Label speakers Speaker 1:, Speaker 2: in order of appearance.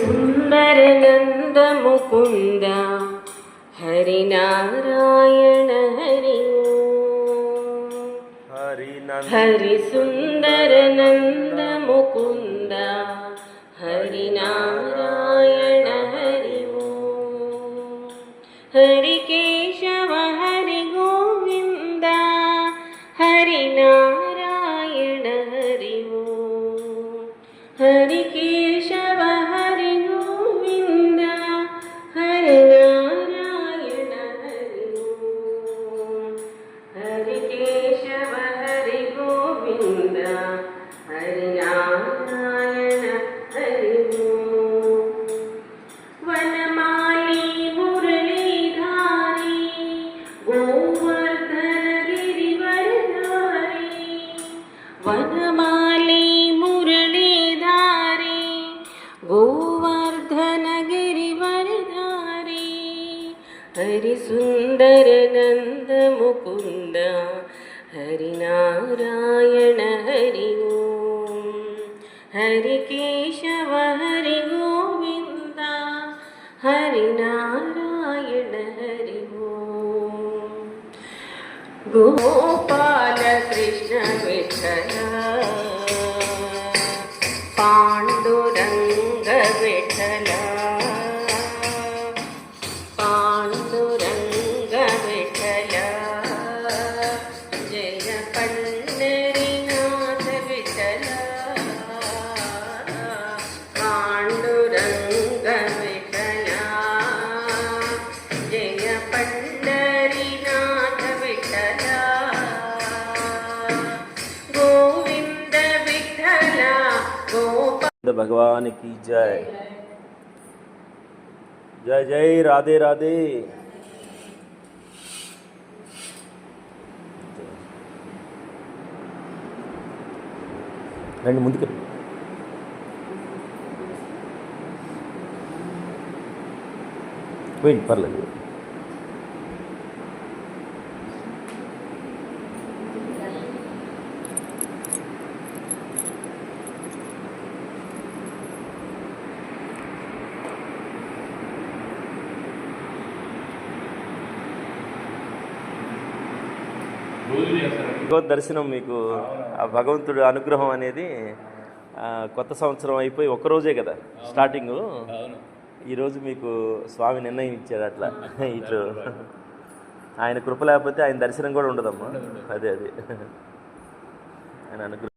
Speaker 1: सुंदर नंद मुकुंद हरि नारायण हरि हरि सुंदर नंद मुकुंद हरि नारायण हरि हरि केशव हरि गोविंद हरि नारायण हरि हरि केशव हरि गोविंद हरि नारायण हरि हरि केशव हरि गोविंद हरि नारायण हरि वनमाली मुरलीधारी गोवर्धन गिरिवरधारी वनमाली मुरलीधारी गोवर्धन गिरिवरधारी हरि सुंदर नंद मुकुंद हरि नारायण हरि हरि केशव हरि गोविंद हरि नारायण हरि गोपाल कृष्ण विठ्ठल पांडुरंग विठ्ठल पांडुरंग विठ्ठल जय पंढरीनाथ विठ्ठल पांडुरंग विठ्ठल जय पंढरीनाथ विठ्ठल गोविंद विठ्ठल गोपाल
Speaker 2: भगवान की जय। जय जय राधे राधे। రండి ముందుకు పోయింది పర్లేదు. భగవద్ దర్శనం మీకు ఆ భగవంతుడి అనుగ్రహం అనేది కొత్త సంవత్సరం అయిపోయి ఒక్కరోజే కదా స్టార్టింగు. ఈరోజు మీకు స్వామి నిర్ణయం ఇచ్చారు అట్లా ఇటు ఆయన కృప లేకపోతే ఆయన దర్శనం కూడా ఉండదమ్మా. అదే ఆయన అనుగ్రహం.